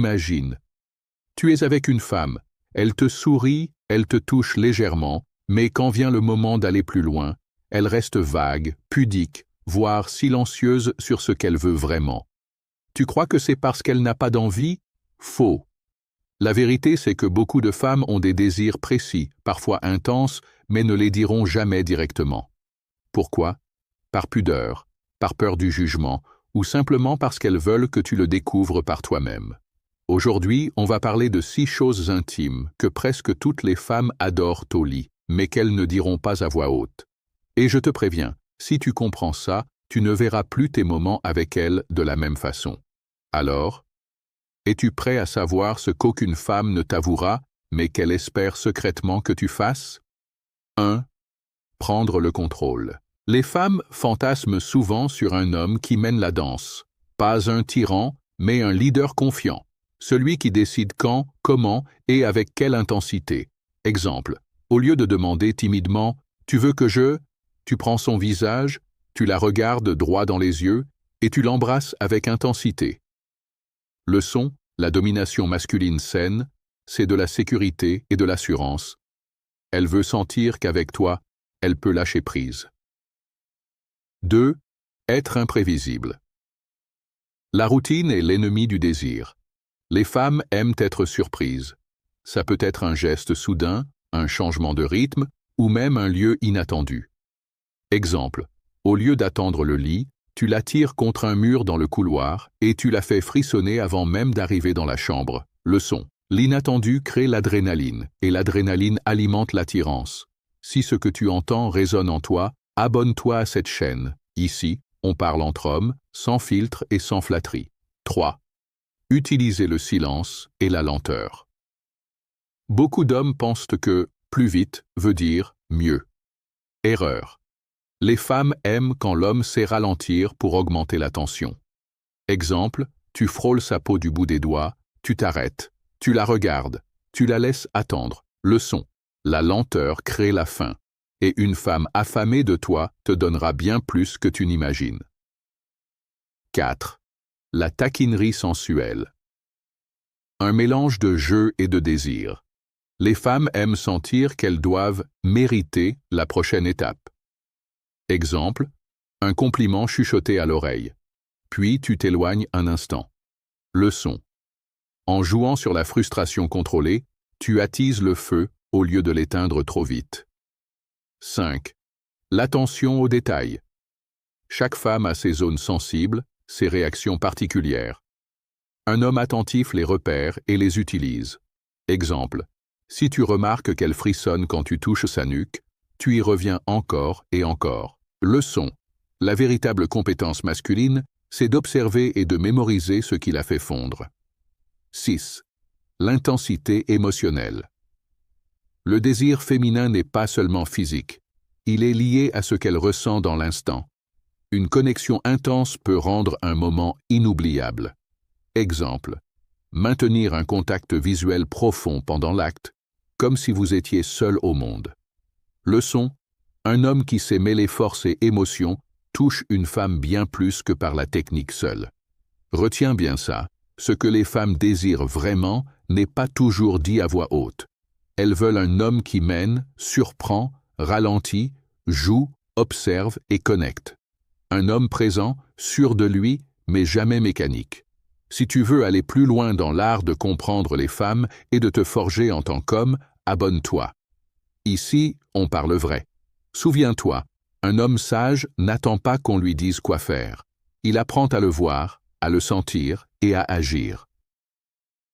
Imagine. Tu es avec une femme, elle te sourit, elle te touche légèrement, mais quand vient le moment d'aller plus loin, elle reste vague, pudique, voire silencieuse sur ce qu'elle veut vraiment. Tu crois que c'est parce qu'elle n'a pas d'envie? Faux. La vérité, c'est que beaucoup de femmes ont des désirs précis, parfois intenses, mais ne les diront jamais directement. Pourquoi? Par pudeur, par peur du jugement, ou simplement parce qu'elles veulent que tu le découvres par toi-même. Aujourd'hui, on va parler de 6 choses intimes que presque toutes les femmes adorent au lit, mais qu'elles ne diront pas à voix haute. Et je te préviens, si tu comprends ça, tu ne verras plus tes moments avec elles de la même façon. Alors, es-tu prêt à savoir ce qu'aucune femme ne t'avouera, mais qu'elle espère secrètement que tu fasses? 1. Prendre le contrôle. Les femmes fantasment souvent sur un homme qui mène la danse. Pas un tyran, mais un leader confiant. Celui qui décide quand, comment et avec quelle intensité. Exemple, au lieu de demander timidement « Tu veux que je ?» Tu prends son visage, tu la regardes droit dans les yeux et tu l'embrasses avec intensité. Leçon, la domination masculine saine, c'est de la sécurité et de l'assurance. Elle veut sentir qu'avec toi, elle peut lâcher prise. 2. Être imprévisible. La routine est l'ennemi du désir. Les femmes aiment être surprises. Ça peut être un geste soudain, un changement de rythme ou même un lieu inattendu. Exemple, au lieu d'attendre le lit, tu la tires contre un mur dans le couloir et tu la fais frissonner avant même d'arriver dans la chambre. Leçon. L'inattendu crée l'adrénaline et l'adrénaline alimente l'attirance. Si ce que tu entends résonne en toi, abonne-toi à cette chaîne. Ici, on parle entre hommes, sans filtre et sans flatterie. 3. Utilisez le silence et la lenteur. Beaucoup d'hommes pensent que « plus vite » veut dire « mieux ». Erreur. Les femmes aiment quand l'homme sait ralentir pour augmenter la tension. Exemple, tu frôles sa peau du bout des doigts, tu t'arrêtes, tu la regardes, tu la laisses attendre. Leçon. La lenteur crée la faim, et une femme affamée de toi te donnera bien plus que tu n'imagines. 4. La taquinerie sensuelle. Un mélange de jeu et de désir. Les femmes aiment sentir qu'elles doivent mériter la prochaine étape. Exemple, un compliment chuchoté à l'oreille. Puis tu t'éloignes un instant. Leçon. En jouant sur la frustration contrôlée, tu attises le feu au lieu de l'éteindre trop vite. 5. L'attention aux détails. Chaque femme a ses zones sensibles, ses réactions particulières. Un homme attentif les repère et les utilise. Exemple, si tu remarques qu'elle frissonne quand tu touches sa nuque, tu y reviens encore et encore. Leçon. La véritable compétence masculine, c'est d'observer et de mémoriser ce qui la fait fondre. 6. L'intensité émotionnelle. Le désir féminin n'est pas seulement physique. Il est lié à ce qu'elle ressent dans l'instant. Une connexion intense peut rendre un moment inoubliable. Exemple. Maintenir un contact visuel profond pendant l'acte, comme si vous étiez seul au monde. Leçon. Un homme qui sait mêler force et émotion touche une femme bien plus que par la technique seule. Retiens bien ça, ce que les femmes désirent vraiment n'est pas toujours dit à voix haute. Elles veulent un homme qui mène, surprend, ralentit, joue, observe et connecte. Un homme présent, sûr de lui, mais jamais mécanique. Si tu veux aller plus loin dans l'art de comprendre les femmes et de te forger en tant qu'homme, abonne-toi. Ici, on parle vrai. Souviens-toi, un homme sage n'attend pas qu'on lui dise quoi faire. Il apprend à le voir, à le sentir et à agir.